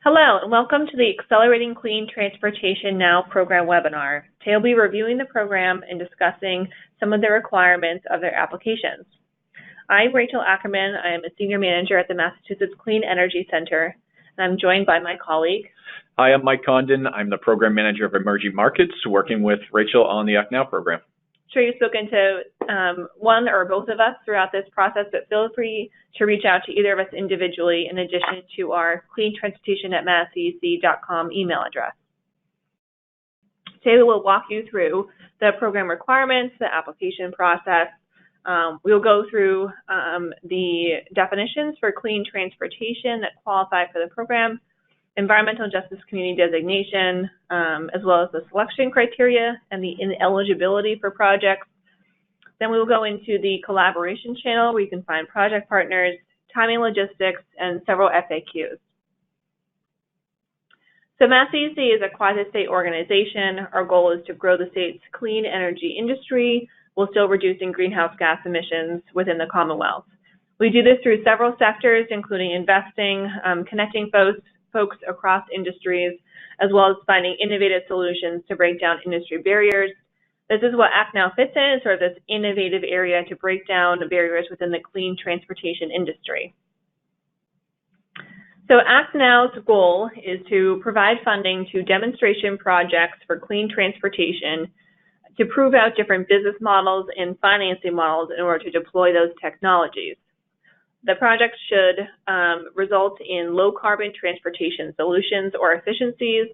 Hello, and welcome to the Accelerating Clean Transportation Now program webinar. Today we'll be reviewing the program and discussing some of the requirements of their applications. I'm Rachel Ackerman. I am a Senior Manager at the Massachusetts Clean Energy Center, and I'm joined by my colleague. Hi, I'm Mike Condon. I'm the Program Manager of Emerging Markets, working with Rachel on the ACTNow program. I'm sure you've spoken to one or both of us throughout this process, but feel free to reach out to either of us individually in addition to our cleantransportation@masscec.com email address. Today we'll walk you through the program requirements, the application process. We'll go through the definitions for clean transportation that qualify for the program, environmental justice community designation, as well as the selection criteria and the ineligibility for projects. Then we will go into the collaboration channel where you can find project partners, timing logistics, and several FAQs. So MassCEC is a quasi-state organization. Our goal is to grow the state's clean energy industry while still reducing greenhouse gas emissions within the Commonwealth. We do this through several sectors, including investing, connecting folks across industries, as well as finding innovative solutions to break down industry barriers. This is what ACTNow fits in, sort of this innovative area to break down the barriers within the clean transportation industry. So ACTNow's goal is to provide funding to demonstration projects for clean transportation to prove out different business models and financing models in order to deploy those technologies. The project should result in low-carbon transportation solutions or efficiencies.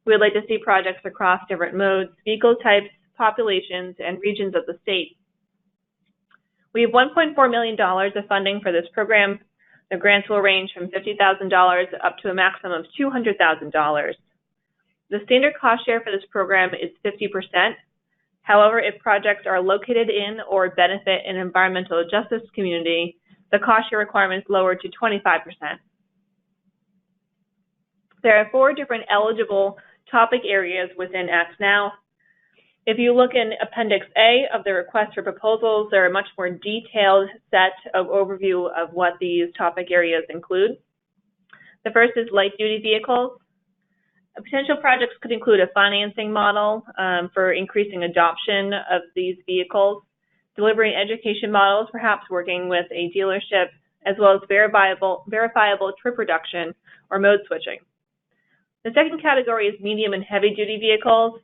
We would like to see projects across different modes, vehicle types, populations, and regions of the state. We have $1.4 million of funding for this program. The grants will range from $50,000 up to a maximum of $200,000. The standard cost share for this program is 50%. However, if projects are located in or benefit an environmental justice community, the cost share requirement is lowered to 25%. There are 4 different eligible topic areas within ACTNow. If you look in Appendix A of the request for proposals, there are a much more detailed set of overview of what these topic areas include. The first is light-duty vehicles. Potential projects could include a financing model for increasing adoption of these vehicles, delivering education models, perhaps working with a dealership, as well as verifiable trip reduction or mode switching. The second category is medium and heavy-duty vehicles.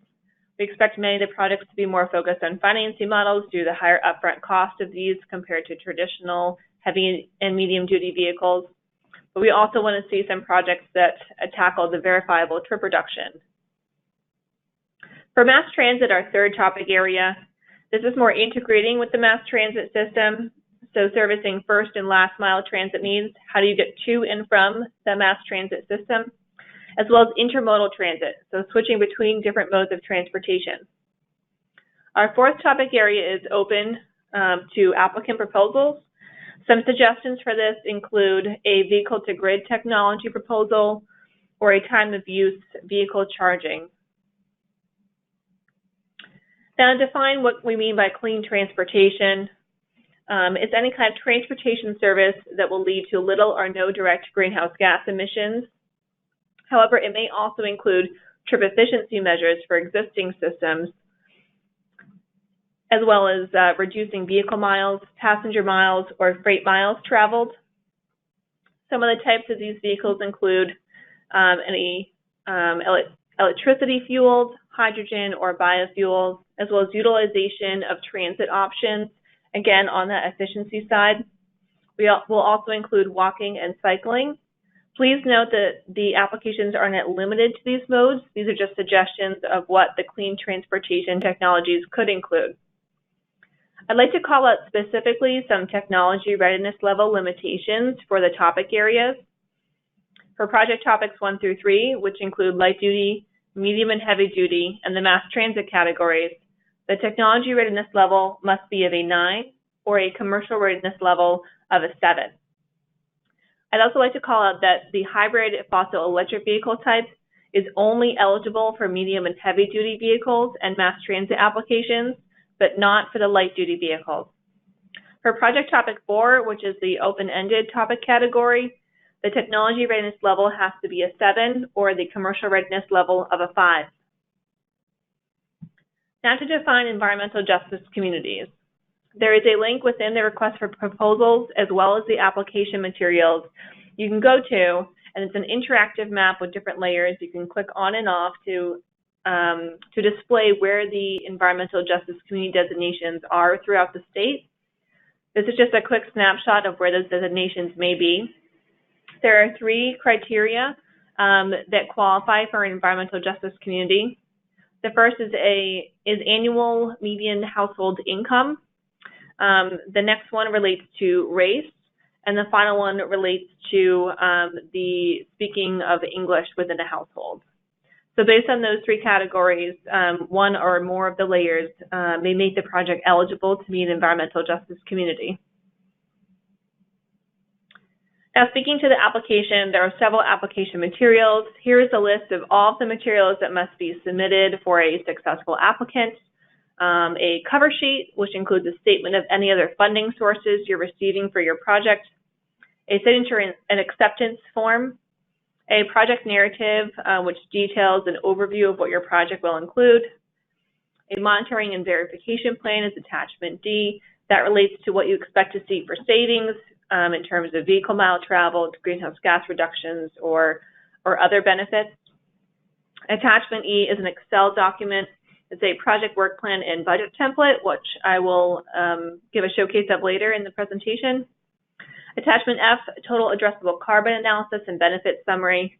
We expect many of the projects to be more focused on financing models due to the higher upfront cost of these compared to traditional heavy and medium-duty vehicles. But we also want to see some projects that tackle the verifiable trip reduction. For mass transit, our third topic area, this is more integrating with the mass transit system, so servicing first and last mile transit needs. How do you get to and from the mass transit system? As well as intermodal transit, so switching between different modes of transportation. Our fourth topic area is open to applicant proposals. Some suggestions for this include a vehicle-to-grid technology proposal or a time-of-use vehicle charging. Now, to define what we mean by clean transportation, it's any kind of transportation service that will lead to little or no direct greenhouse gas emissions. However, it may also include trip efficiency measures for existing systems, as well as reducing vehicle miles, passenger miles, or freight miles traveled. Some of the types of these vehicles include any electricity fueled, hydrogen or biofuels, as well as utilization of transit options, again on the efficiency side. We will also include walking and cycling. Please note that the applications are not limited to these modes. These are just suggestions of what the clean transportation technologies could include. I'd like to call out specifically some technology readiness level limitations for the topic areas. For project topics 1 through 3, which include light duty, medium and heavy duty, and the mass transit categories, the technology readiness level must be of a 9 or a commercial readiness level of a 7. I'd also like to call out that the hybrid fossil electric vehicle type is only eligible for medium and heavy duty vehicles and mass transit applications, but not for the light duty vehicles. For project topic 4, which is the open-ended topic category, The technology readiness level has to be a 7 or the commercial readiness level of a 5. Now to define environmental justice communities. There is a link within the request for proposals as well as the application materials you can go to, and it's an interactive map with different layers. You can click on and off to display where the environmental justice community designations are throughout the state. This is just a quick snapshot of where those designations may be. There are 3 criteria that qualify for an environmental justice community. The first is annual median household income. The next one relates to race, and the final one relates to the speaking of English within a household. So based on those 3 categories, 1 or more of the layers may make the project eligible to be an environmental justice community. Now, speaking to the application, there are several application materials. Here is a list of all of the materials that must be submitted for a successful applicant. A cover sheet, which includes a statement of any other funding sources you're receiving for your project, a signature and acceptance form, a project narrative, which details an overview of what your project will include, a monitoring and verification plan is attachment D. That relates to what you expect to see for savings in terms of vehicle mile traveled, greenhouse gas reductions, or other benefits. Attachment E is an Excel document. It's a project work plan and budget template, which I will give a showcase of later in the presentation. Attachment F, total addressable carbon analysis and benefit summary.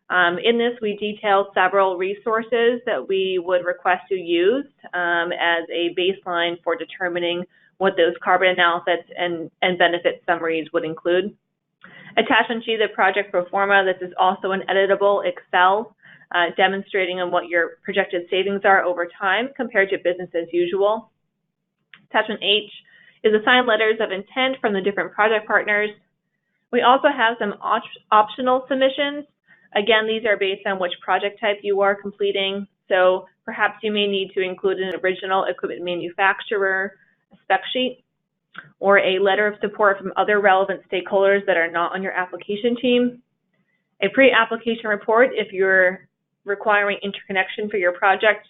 In this, we detail several resources that we would request you use as a baseline for determining what those carbon analysis and benefit summaries would include. Attachment G, the project pro forma. This is also an editable Excel demonstrating on what your projected savings are over time compared to business as usual. Attachment H is assigned letters of intent from the different project partners. We also have some optional submissions. Again, these are based on which project type you are completing. So perhaps you may need to include an original equipment manufacturer, a spec sheet, or a letter of support from other relevant stakeholders that are not on your application team. A pre-application report if you're requiring interconnection for your project.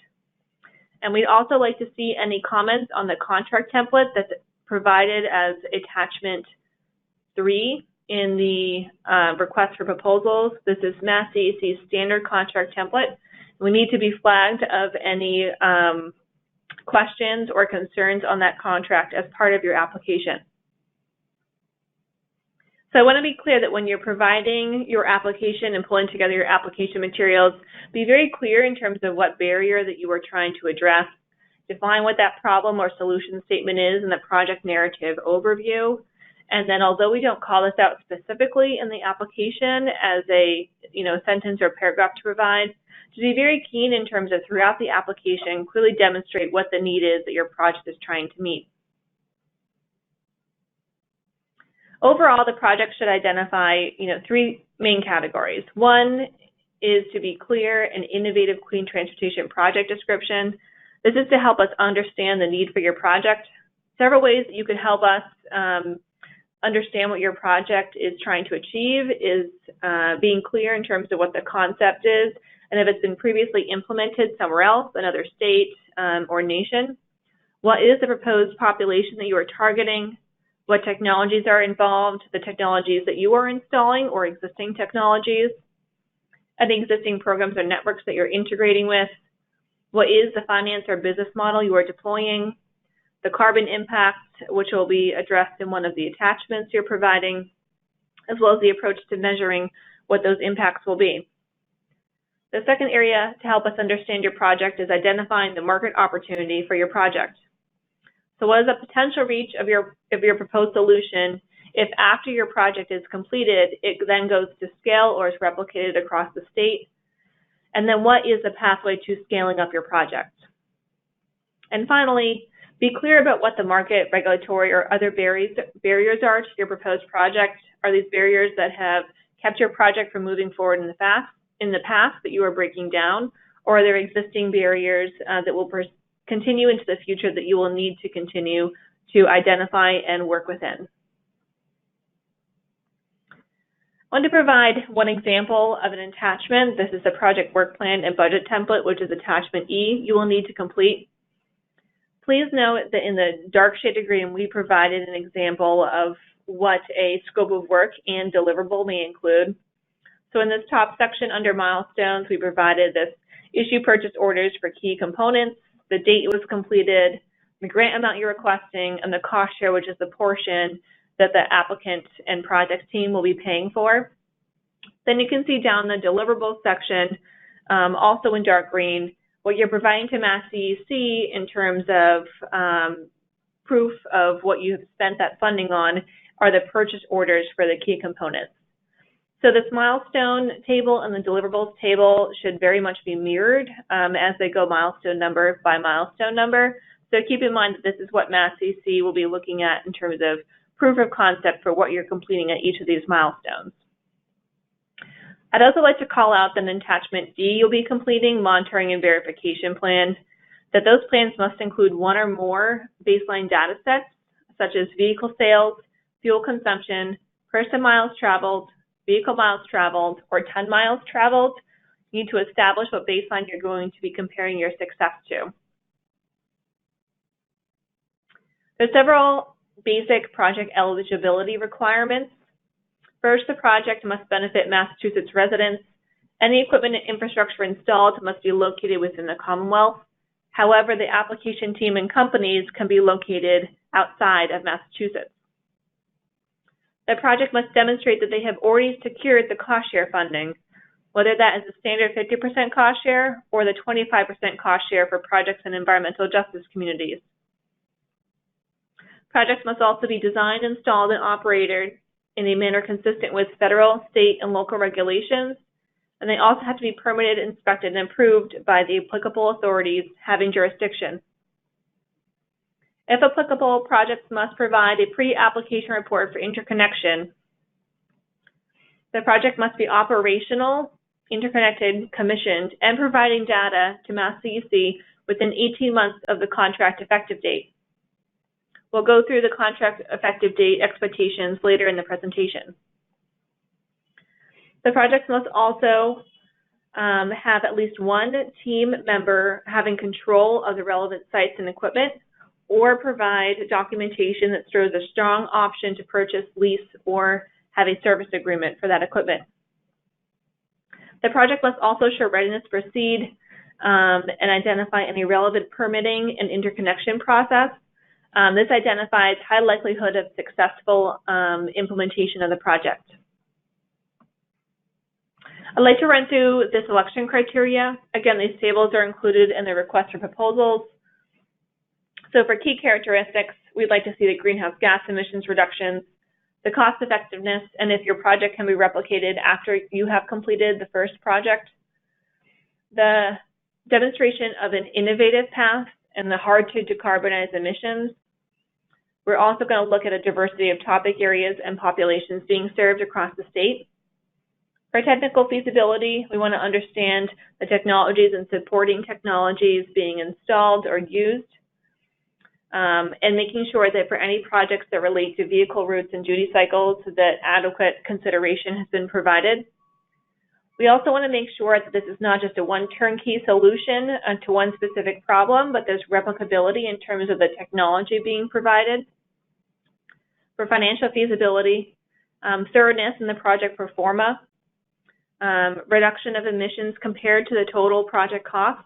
And we'd also like to see any comments on the contract template that's provided as attachment 3 in the request for proposals. This is Mass DEC's standard contract template. We need to be flagged of any questions or concerns on that contract as part of your application. So I want to be clear that when you're providing your application and pulling together your application materials, be very clear in terms of what barrier that you are trying to address. Define what that problem or solution statement is in the project narrative overview. And then although we don't call this out specifically in the application as a sentence or paragraph to provide, to be very keen in terms of throughout the application, clearly demonstrate what the need is that your project is trying to meet. Overall, the project should identify 3 main categories. 1 is to be clear and innovative clean transportation project description. This is to help us understand the need for your project. Several ways that you could help us understand what your project is trying to achieve is being clear in terms of what the concept is and if it's been previously implemented somewhere else, another state or nation. What is the proposed population that you are targeting? What technologies are involved, the technologies that you are installing or existing technologies, any existing programs or networks that you're integrating with, what is the finance or business model you are deploying, the carbon impact, which will be addressed in one of the attachments you're providing, as well as the approach to measuring what those impacts will be. The second area to help us understand your project is identifying the market opportunity for your project. So what is the potential reach of your proposed solution if after your project is completed, it then goes to scale or is replicated across the state? And then what is the pathway to scaling up your project? And finally, be clear about what the market, regulatory, or other barriers are to your proposed project. Are these barriers that have kept your project from moving forward in the past that you are breaking down, or are there existing barriers that will continue into the future that you will need to continue to identify and work within? I want to provide one example of an attachment. This is the project work plan and budget template, which is attachment E you will need to complete. Please note that in the dark shaded green, we provided an example of what a scope of work and deliverable may include. So in this top section under milestones, we provided this issue purchase orders for key components, the date it was completed, the grant amount you're requesting, and the cost share, which is the portion that the applicant and project team will be paying for. Then you can see down the deliverables section, also in dark green, what you're providing to Mass DEC in terms of proof of what you have spent that funding on are the purchase orders for the key components. So this milestone table and the deliverables table should very much be mirrored as they go milestone number by milestone number. So keep in mind that this is what Mass DEC will be looking at in terms of proof of concept for what you're completing at each of these milestones. I'd also like to call out that in attachment D you'll be completing monitoring and verification plans, that those plans must include one or more baseline data sets, such as vehicle sales, fuel consumption, person miles traveled, vehicle miles traveled, or ton miles traveled. You need to establish what baseline you're going to be comparing your success to. There's several basic project eligibility requirements. First, the project must benefit Massachusetts residents. Any equipment and infrastructure installed must be located within the Commonwealth. However, the application team and companies can be located outside of Massachusetts. The project must demonstrate that they have already secured the cost share funding, whether that is the standard 50% cost share or the 25% cost share for projects in environmental justice communities. Projects must also be designed, installed, and operated in a manner consistent with federal, state, and local regulations, and they also have to be permitted, inspected, and approved by the applicable authorities having jurisdiction. If applicable, projects must provide a pre-application report for interconnection. The project must be operational, interconnected, commissioned, and providing data to Mass DEC within 18 months of the contract effective date. We'll go through the contract effective date expectations later in the presentation. The projects must also have at least one team member having control of the relevant sites and equipment, or provide documentation that shows a strong option to purchase, lease, or have a service agreement for that equipment. The project must also show readiness to proceed and identify any relevant permitting and interconnection process. This identifies high likelihood of successful implementation of the project. I'd like to run through the selection criteria. Again, these tables are included in the request for proposals. So for key characteristics, we'd like to see the greenhouse gas emissions reductions, the cost effectiveness, and if your project can be replicated after you have completed the first project, the demonstration of an innovative path and the hard to decarbonize emissions. We're also going to look at a diversity of topic areas and populations being served across the state. For technical feasibility, we want to understand the technologies and supporting technologies being installed or used, and making sure that for any projects that relate to vehicle routes and duty cycles, that adequate consideration has been provided. We also want to make sure that this is not just a one turnkey solution to one specific problem, but there's replicability in terms of the technology being provided. For financial feasibility, thoroughness in the project pro forma, reduction of emissions compared to the total project cost,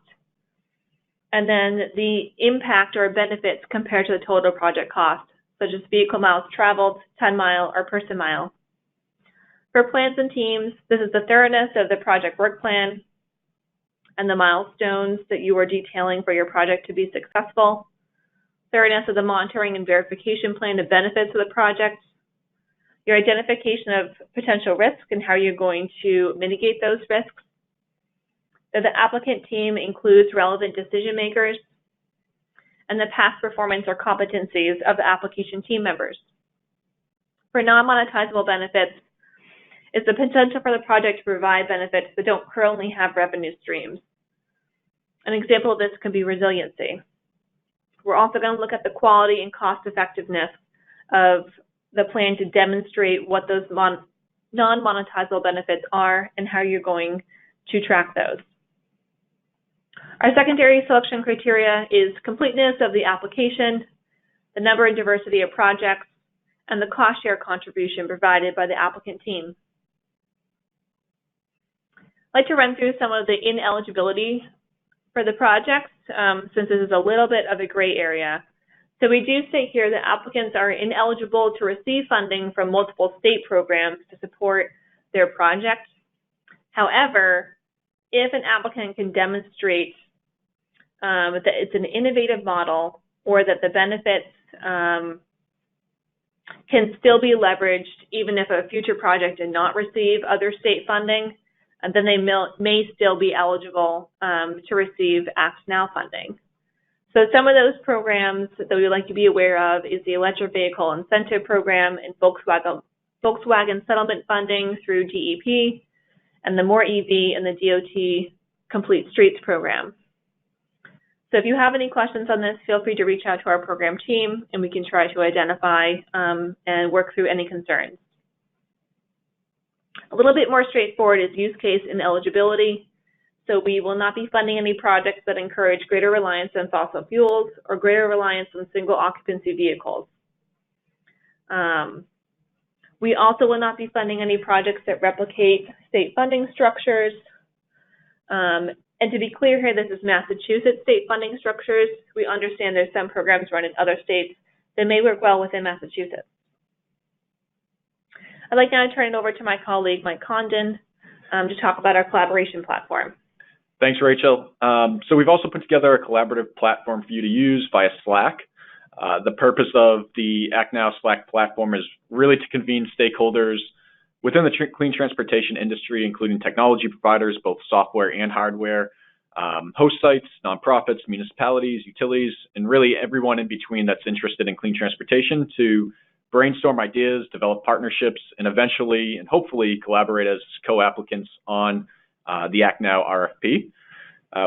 and then the impact or benefits compared to the total project cost, such as vehicle miles traveled, ton mile, or person mile. For plans and teams, this is the thoroughness of the project work plan and the milestones that you are detailing for your project to be successful. Thoroughness of the monitoring and verification plan, the benefits of the project, your identification of potential risk and how you're going to mitigate those risks. That the applicant team includes relevant decision makers, and the past performance or competencies of the application team members. For non-monetizable benefits, is the potential for the project to provide benefits that don't currently have revenue streams. An example of this could be resiliency. We're also going to look at the quality and cost effectiveness of the plan to demonstrate what those non-monetizable benefits are and how you're going to track those. Our secondary selection criteria is completeness of the application, the number and diversity of projects, and the cost share contribution provided by the applicant team. I'd like to run through some of the ineligibility for the projects, since this is a little bit of a gray area. So we do state here that applicants are ineligible to receive funding from multiple state programs to support their project. However, if an applicant can demonstrate that it's an innovative model or that the benefits can still be leveraged even if a future project did not receive other state funding, and then they may still be eligible to receive ACTNow funding. So some of those programs that we would like to be aware of is the Electric Vehicle Incentive Program and Volkswagen Settlement Funding through DEP, and the More EV and the DOT Complete Streets Program. So if you have any questions on this, feel free to reach out to our program team and we can try to identify and work through any concerns. A little bit more straightforward is use case and eligibility. So we will not be funding any projects that encourage greater reliance on fossil fuels or greater reliance on single occupancy vehicles. We also will not be funding any projects that replicate state funding structures. And to be clear here, this is Massachusetts state funding structures. We understand there's some programs run in other states that may work well within Massachusetts. I'd like now to turn it over to my colleague, Mike Condon, to talk about our collaboration platform. Thanks, Rachel. So we've also put together a collaborative platform for you to use via Slack. The purpose of the ACTNow Slack platform is really to convene stakeholders within the clean transportation industry, including technology providers, both software and hardware, host sites, nonprofits, municipalities, utilities, and really everyone in between that's interested in clean transportation to brainstorm ideas, develop partnerships, and eventually and hopefully collaborate as co-applicants on the ACTNow RFP.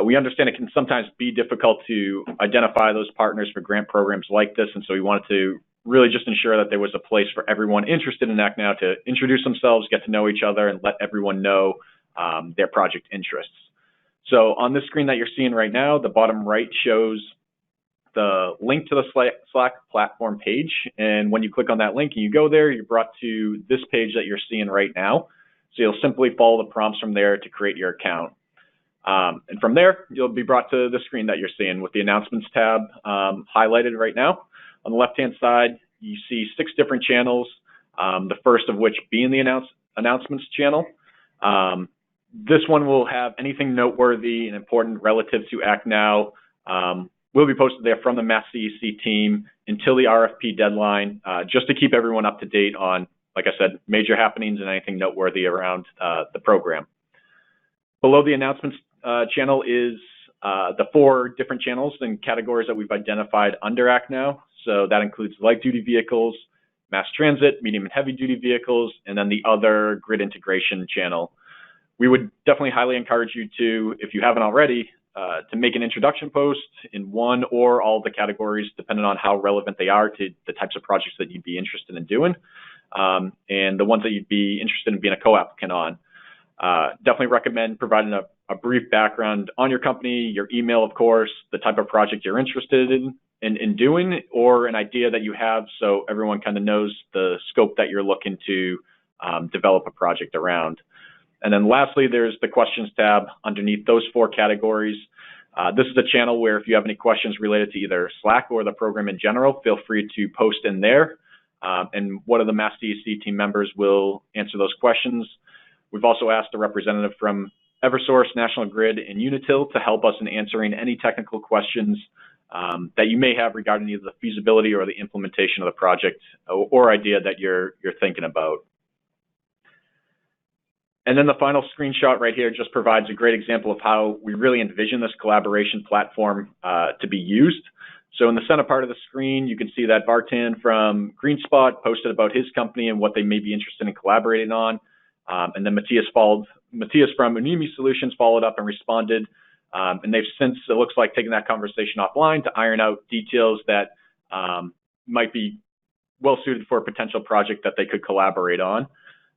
We understand it can sometimes be difficult to identify those partners for grant programs like this, and so we wanted to really just ensure that there was a place for everyone interested in ACTNow to introduce themselves, get to know each other, and let everyone know their project interests. So on this screen that you're seeing right now, the bottom right shows the link to the Slack platform page, and when you click on that link and you go there, you're brought to this page that you're seeing right now. So you'll simply follow the prompts from there to create your account. And from there, you'll be brought to the screen that you're seeing with the announcements tab highlighted right now. On the left-hand side, you see 6 different channels, the first of which being the announcements channel. This one will have anything noteworthy and important relative to ACTNow will be posted there from the Mass CEC team until the RFP deadline, just to keep everyone up to date on, like I said, major happenings and anything noteworthy around the program. Below the announcements channel is the 4 different channels and categories that we've identified under ACTNow. So that includes light-duty vehicles, mass transit, medium and heavy-duty vehicles, and then the other grid integration channel. We would definitely highly encourage you to, if you haven't already, to make an introduction post in one or all the categories, depending on how relevant they are to the types of projects that you'd be interested in doing, and the ones that you'd be interested in being a co-applicant on. Definitely recommend providing a brief background on your company, your email, of course, the type of project you're interested in doing, or an idea that you have so everyone kind of knows the scope that you're looking to develop a project around. And then lastly, there's the questions tab underneath those 4 categories. This is a channel where if you have any questions related to either Slack or the program in general, feel free to post in there. And one of the Mass DEC team members will answer those questions. We've also asked a representative from Eversource, National Grid, and Unitil to help us in answering any technical questions that you may have regarding either the feasibility or the implementation of the project or idea that you're thinking about. And then the final screenshot right here just provides a great example of how we really envision this collaboration platform to be used. So in the center part of the screen, you can see that Vartan from GreenSpot posted about his company and what they may be interested in collaborating on. And then Matthias from Unimi Solutions followed up and responded. And they've since, it looks like, taken that conversation offline to iron out details that might be well suited for a potential project that they could collaborate on.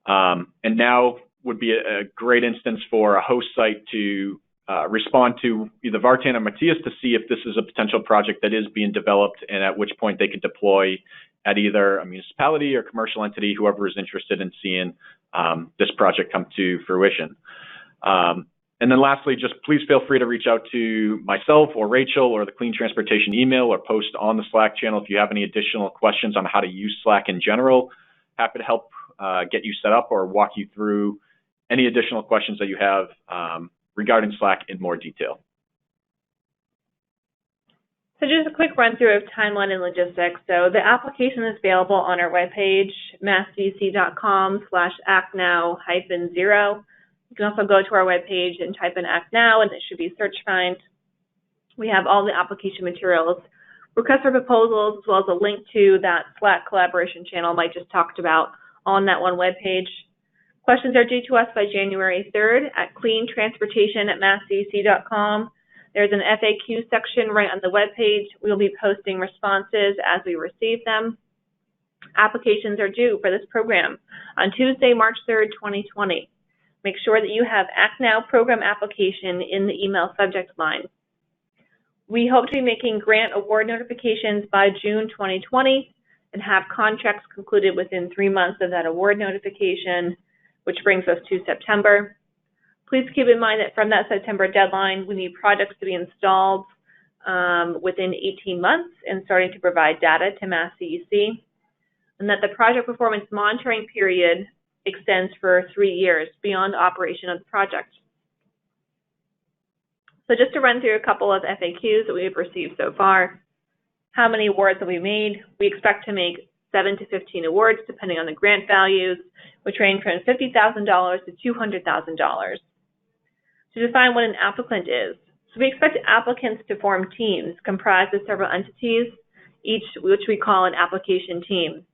And now would be a great instance for a host site to respond to either Vartan or Matthias to see if this is a potential project that is being developed, and at which point they could deploy at either a municipality or commercial entity, whoever is interested in seeing this project come to fruition. And then lastly, just please feel free to reach out to myself or Rachel or the Clean Transportation email, or post on the Slack channel if you have any additional questions on how to use Slack in general. Happy to help get you set up or walk you through any additional questions that you have regarding Slack in more detail. So just a quick run through of timeline and logistics. So the application is available on our webpage, massdc.com/actnow-0. You can also go to our webpage and type in ACTNow, and it should be search find. We have all the application materials, request for proposals, as well as a link to that Slack collaboration channel Mike just talked about on that one webpage. Questions are due to us by January 3rd at cleantransportation@massdc.com. There's an FAQ section right on the webpage. We'll be posting responses as we receive them. Applications are due for this program on Tuesday, March 3rd, 2020. Make sure that you have ACTNow program application in the email subject line. We hope to be making grant award notifications by June 2020 and have contracts concluded within 3 months of that award notification, which brings us to September. Please keep in mind that from that September deadline, we need projects to be installed within 18 months and starting to provide data to Mass DEC, and that the project performance monitoring period extends for 3 years beyond operation of the project. So just to run through a couple of FAQs that we've received so far. How many awards have we made? We expect to make 7 to 15 awards depending on the grant values, which range from $50,000 to $200,000. To define what an applicant is. So we expect applicants to form teams comprised of several entities, each which we call an application team.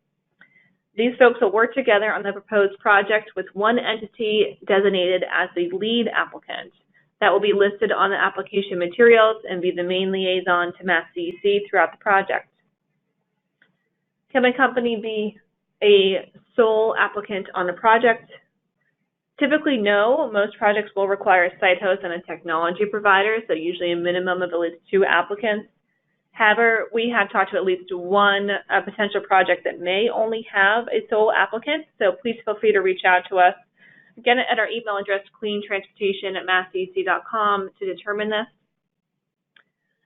These folks will work together on the proposed project with one entity designated as the lead applicant. That will be listed on the application materials and be the main liaison to Mass DEC throughout the project. Can my company be a sole applicant on a project? Typically, no. Most projects will require a site host and a technology provider, so usually a minimum of at least 2 applicants. However, we have talked to at least one potential project that may only have a sole applicant, so please feel free to reach out to us. Again, at our email address, cleantransportation@massdc.com, to determine this.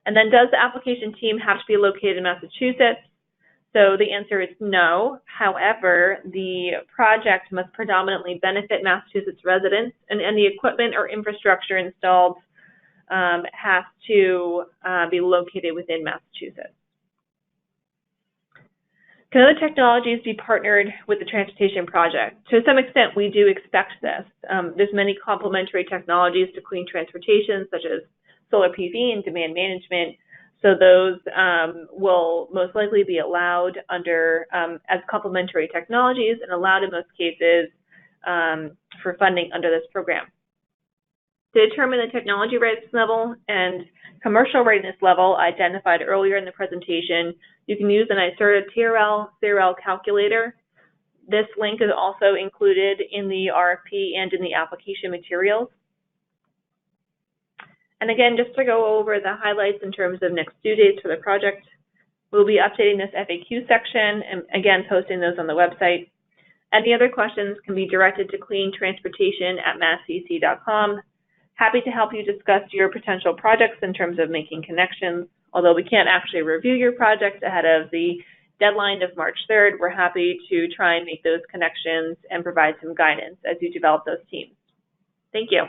And then, does the application team have to be located in Massachusetts? So the answer is no. However, the project must predominantly benefit Massachusetts residents, and any equipment or infrastructure installed has to be located within Massachusetts. Can other technologies be partnered with the transportation project? To some extent, we do expect this. There's many complementary technologies to clean transportation, such as solar PV and demand management. So those will most likely be allowed under as complementary technologies and allowed in most cases for funding under this program. To determine the technology readiness level and commercial readiness level identified earlier in the presentation, you can use an NYSERDA TRL calculator. This link is also included in the RFP and in the application materials. And again, just to go over the highlights in terms of next due dates for the project, we'll be updating this FAQ section and again posting those on the website. Any other questions can be directed to cleantransportation@massdc.com. Happy to help you discuss your potential projects in terms of making connections. Although we can't actually review your projects ahead of the deadline of March 3rd, we're happy to try and make those connections and provide some guidance as you develop those teams. Thank you.